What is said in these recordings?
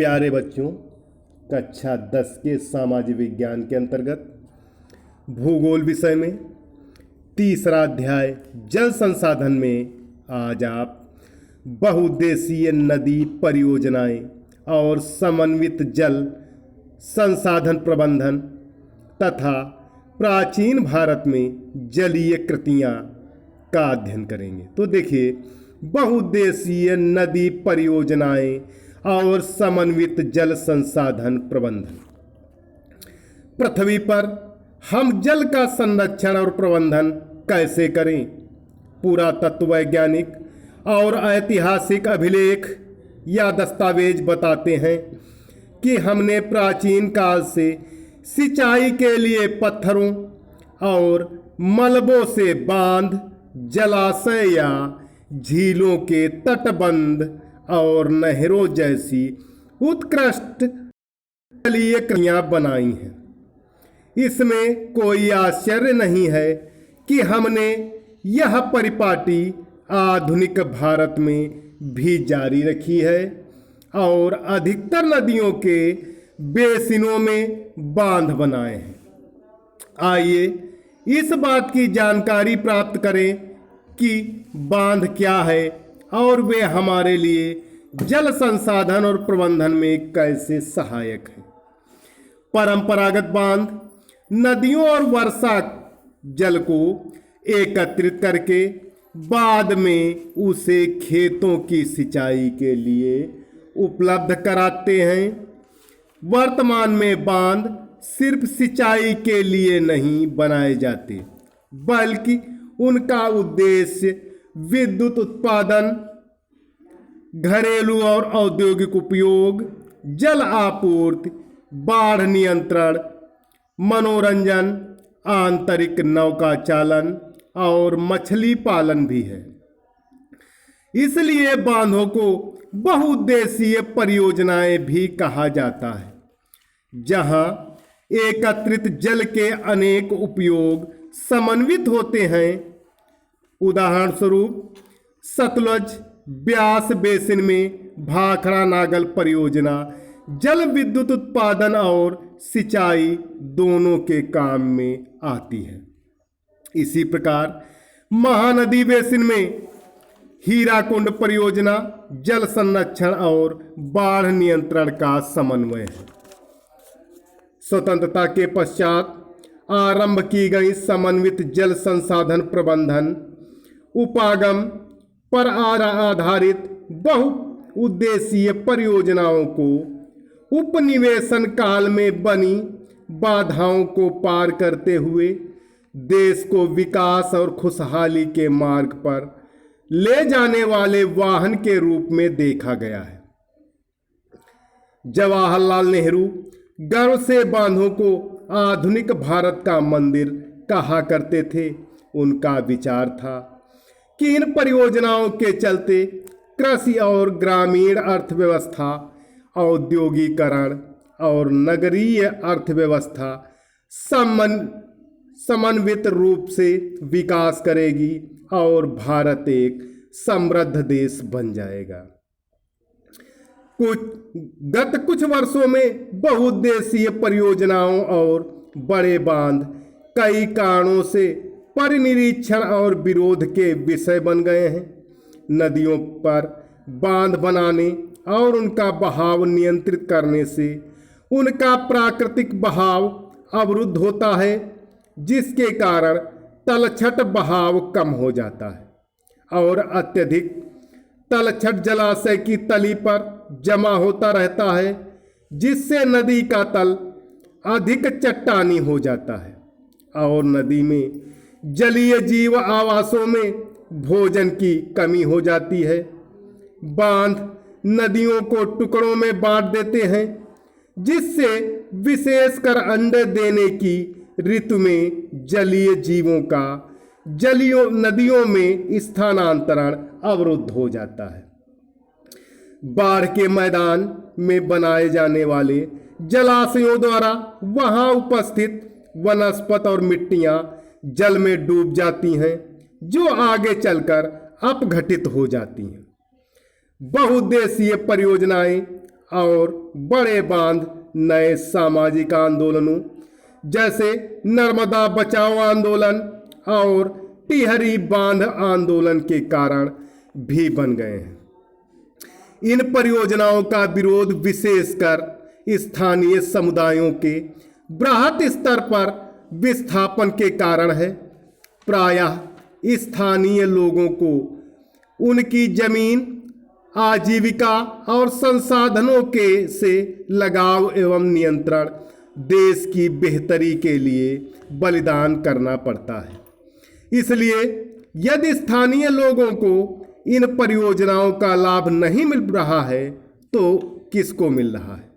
प्यारे बच्चों, कक्षा 10 के सामाजिक विज्ञान के अंतर्गत भूगोल विषय में तीसरा अध्याय जल संसाधन में आज आप बहुउद्देशीय नदी परियोजनाएं और समन्वित जल संसाधन प्रबंधन तथा प्राचीन भारत में जलीय कृतियां का अध्ययन करेंगे। तो देखिए, बहुउद्देशीय नदी परियोजनाएं और समन्वित जल संसाधन प्रबंधन। पृथ्वी पर हम जल का संरक्षण और प्रबंधन कैसे करें? पुरातत्व वैज्ञानिक और ऐतिहासिक अभिलेख या दस्तावेज बताते हैं कि हमने प्राचीन काल से सिंचाई के लिए पत्थरों और मलबों से बांध, जलाशय या झीलों के तटबंध और नहरों जैसी उत्कृष्ट जलीय क्रियाएं बनाई हैं। इसमें कोई आश्चर्य नहीं है कि हमने यह परिपाटी आधुनिक भारत में भी जारी रखी है और अधिकतर नदियों के बेसिनों में बांध बनाए हैं। आइए इस बात की जानकारी प्राप्त करें कि बांध क्या है और वे हमारे लिए जल संसाधन और प्रबंधन में कैसे सहायक हैं। परंपरागत बांध नदियों और वर्षा जल को एकत्रित करके बाद में उसे खेतों की सिंचाई के लिए उपलब्ध कराते हैं। वर्तमान में बांध सिर्फ सिंचाई के लिए नहीं बनाए जाते, बल्कि उनका उद्देश्य विद्युत उत्पादन, घरेलू और औद्योगिक उपयोग, जल आपूर्ति, बाढ़ नियंत्रण, मनोरंजन, आंतरिक नौका चालन और मछली पालन भी है। इसलिए बांधों को बहुउद्देशीय परियोजनाएं भी कहा जाता है, जहां एकत्रित जल के अनेक उपयोग समन्वित होते हैं। उदाहरण स्वरूप सतलुज ब्यास बेसिन में भाखड़ा नागल परियोजना जल विद्युत उत्पादन और सिंचाई दोनों के काम में आती है। इसी प्रकार महानदी बेसिन में हीराकुंड परियोजना जल संरक्षण और बाढ़ नियंत्रण का समन्वय है। स्वतंत्रता के पश्चात आरंभ की गई समन्वित जल संसाधन प्रबंधन उपागम पर आधारित बहुउद्देशीय परियोजनाओं को उपनिवेशन काल में बनी बाधाओं को पार करते हुए देश को विकास और खुशहाली के मार्ग पर ले जाने वाले वाहन के रूप में देखा गया है। जवाहरलाल नेहरू गर्व से बांधों को आधुनिक भारत का मंदिर कहा करते थे। उनका विचार था कि इन परियोजनाओं के चलते कृषि और ग्रामीण अर्थव्यवस्था, औद्योगिकरण और नगरीय अर्थव्यवस्था समन्वित रूप से विकास करेगी और भारत एक समृद्ध देश बन जाएगा। गत कुछ वर्षों में बहुउद्देशीय परियोजनाओं और बड़े बांध कई कारणों से परिनिरीक्षण और विरोध के विषय बन गए हैं। नदियों पर बांध बनाने और उनका बहाव नियंत्रित करने से उनका प्राकृतिक बहाव अवरुद्ध होता है, जिसके कारण तलछट बहाव कम हो जाता है और अत्यधिक तलछट जलाशय की तली पर जमा होता रहता है, जिससे नदी का तल अधिक चट्टानी हो जाता है और नदी में जलीय जीव आवासों में भोजन की कमी हो जाती है। बांध नदियों को टुकड़ों में बांट देते हैं, जिससे विशेषकर अंडे देने की ऋतु में जलीय जीवों का नदियों में स्थानांतरण अवरुद्ध हो जाता है। बाढ़ के मैदान में बनाए जाने वाले जलाशयों द्वारा वहां उपस्थित वनस्पति और मिट्टियां जल में डूब जाती हैं, जो आगे चलकर अपघटित हो जाती हैं। बहुउद्देशीय परियोजनाएं और बड़े बांध नए सामाजिक आंदोलनों जैसे नर्मदा बचाओ आंदोलन और टिहरी बांध आंदोलन के कारण भी बन गए हैं। इन परियोजनाओं का विरोध विशेषकर स्थानीय समुदायों के बृहत स्तर पर विस्थापन के कारण है। प्रायः स्थानीय लोगों को उनकी जमीन, आजीविका और संसाधनों के से लगाव एवं नियंत्रण देश की बेहतरी के लिए बलिदान करना पड़ता है। इसलिए यदि स्थानीय लोगों को इन परियोजनाओं का लाभ नहीं मिल रहा है तो किसको मिल रहा है?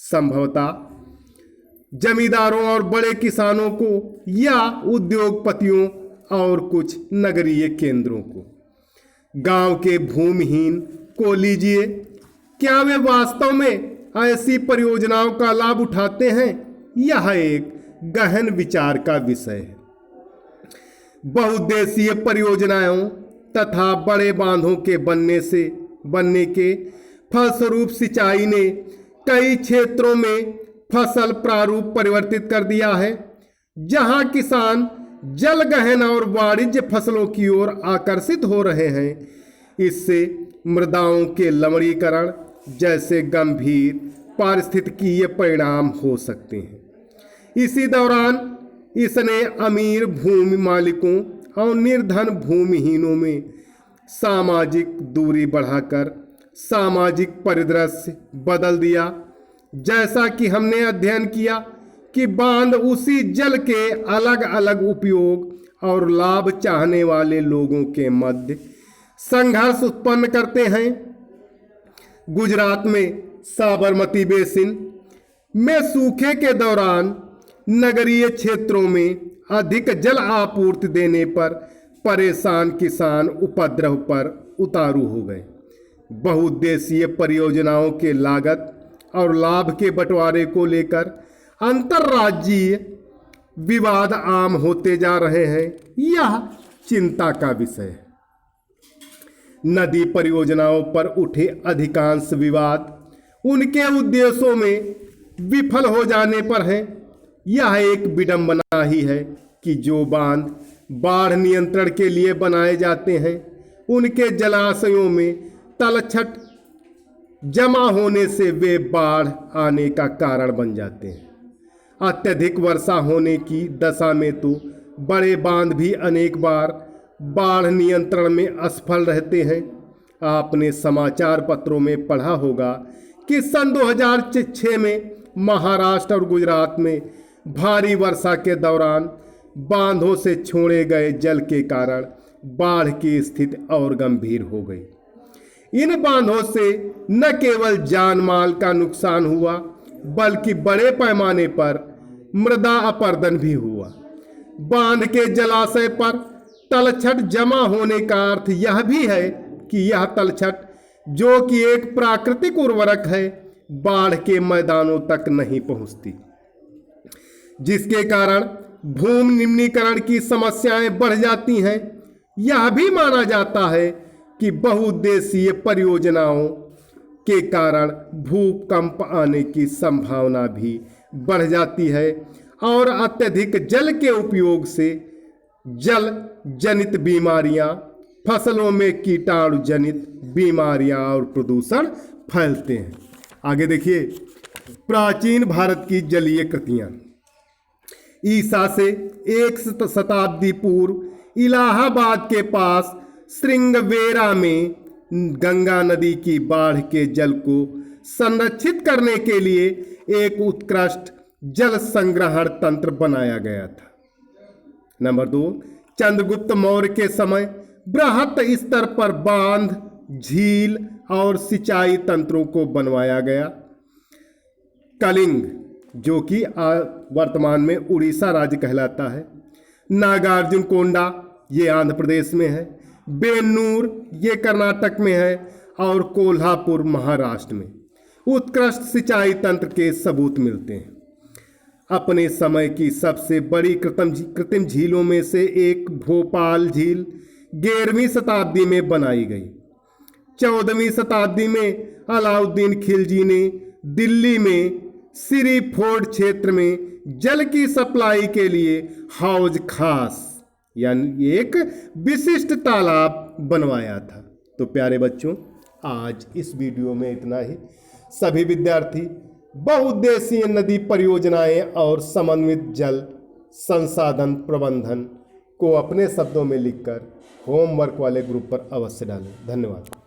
संभवतः जमींदारों और बड़े किसानों को या उद्योगपतियों और कुछ नगरीय केंद्रों को। गांव के भूमिहीन को लीजिए, क्या वे वास्तव में ऐसी परियोजनाओं का लाभ उठाते हैं? यह एक गहन विचार का विषय है। बहुउद्देशीय परियोजनाओं तथा बड़े बांधों के बनने के फलस्वरूप सिंचाई ने कई क्षेत्रों में फसल प्रारूप परिवर्तित कर दिया है। जहां किसान जलगहन और वाणिज्य फसलों की ओर आकर्षित हो रहे हैं, इससे मृदाओं के लवणीकरण जैसे गंभीर पारिस्थितिकीय परिणाम हो सकते हैं। इसी दौरान इसने अमीर भूमि मालिकों और निर्धन भूमिहीनों में सामाजिक दूरी बढ़ाकर सामाजिक परिदृश्य बदल दिया। जैसा कि हमने अध्ययन किया कि बांध उसी जल के अलग अलग उपयोग और लाभ चाहने वाले लोगों के मध्य संघर्ष उत्पन्न करते हैं। गुजरात में साबरमती बेसिन में सूखे के दौरान नगरीय क्षेत्रों में अधिक जल आपूर्ति देने पर परेशान किसान उपद्रव पर उतारू हो गए। बहुउद्देशीय परियोजनाओं के लागत और लाभ के बंटवारे को लेकर अंतर्राज्यीय विवाद आम होते जा रहे हैं। यह चिंता का विषय है। नदी परियोजनाओं पर उठे अधिकांश विवाद उनके उद्देश्यों में विफल हो जाने पर है। यह एक विडंबना ही है कि जो बांध बाढ़ नियंत्रण के लिए बनाए जाते हैं, उनके जलाशयों में तलछट जमा होने से वे बाढ़ आने का कारण बन जाते हैं। अत्यधिक वर्षा होने की दशा में तो बड़े बांध भी अनेक बार बाढ़ नियंत्रण में असफल रहते हैं। आपने समाचार पत्रों में पढ़ा होगा कि सन 2006 में महाराष्ट्र और गुजरात में भारी वर्षा के दौरान बांधों से छोड़े गए जल के कारण बाढ़ की स्थिति और गंभीर हो गई। इन बांधों से न केवल जान माल का नुकसान हुआ, बल्कि बड़े पैमाने पर मृदा अपरदन भी हुआ। बांध के जलाशय पर तलछट जमा होने का अर्थ यह भी है कि यह तलछट, जो कि एक प्राकृतिक उर्वरक है, बाढ़ के मैदानों तक नहीं पहुंचती, जिसके कारण भूमि निम्नीकरण की समस्याएं बढ़ जाती हैं। यह भी माना जाता है कि बहुउद्देशीय परियोजनाओं के कारण भूकंप आने की संभावना भी बढ़ जाती है और अत्यधिक जल के उपयोग से जल जनित बीमारियां, फसलों में कीटाणु जनित बीमारियां और प्रदूषण फैलते हैं। आगे देखिए, प्राचीन भारत की जलीय कृतियां। ईसा से 1 शताब्दी पूर्व इलाहाबाद के पास श्रृंगवेरा में गंगा नदी की बाढ़ के जल को संरक्षित करने के लिए एक उत्कृष्ट जल संग्रहण तंत्र बनाया गया था। नंबर 2, चंद्रगुप्त मौर्य के समय बृहत स्तर पर बांध, झील और सिंचाई तंत्रों को बनवाया गया। कलिंग, जो कि वर्तमान में उड़ीसा राज्य कहलाता है, नागार्जुन कोंडा, ये आंध्र प्रदेश में है, बेन्नूर, ये कर्नाटक में है, और कोल्हापुर महाराष्ट्र में उत्कृष्ट सिंचाई तंत्र के सबूत मिलते हैं। अपने समय की सबसे बड़ी कृत्रिम झीलों में से एक भोपाल झील 11वीं शताब्दी में बनाई गई। 14वीं शताब्दी में अलाउद्दीन खिलजी ने दिल्ली में श्री फोर्ट क्षेत्र में जल की सप्लाई के लिए हौज खास यानी एक विशिष्ट तालाब बनवाया था। तो प्यारे बच्चों, आज इस वीडियो में इतना ही। सभी विद्यार्थी बहुउद्देशीय नदी परियोजनाएं और समन्वित जल संसाधन प्रबंधन को अपने शब्दों में लिखकर होमवर्क वाले ग्रुप पर अवश्य डालें। धन्यवाद।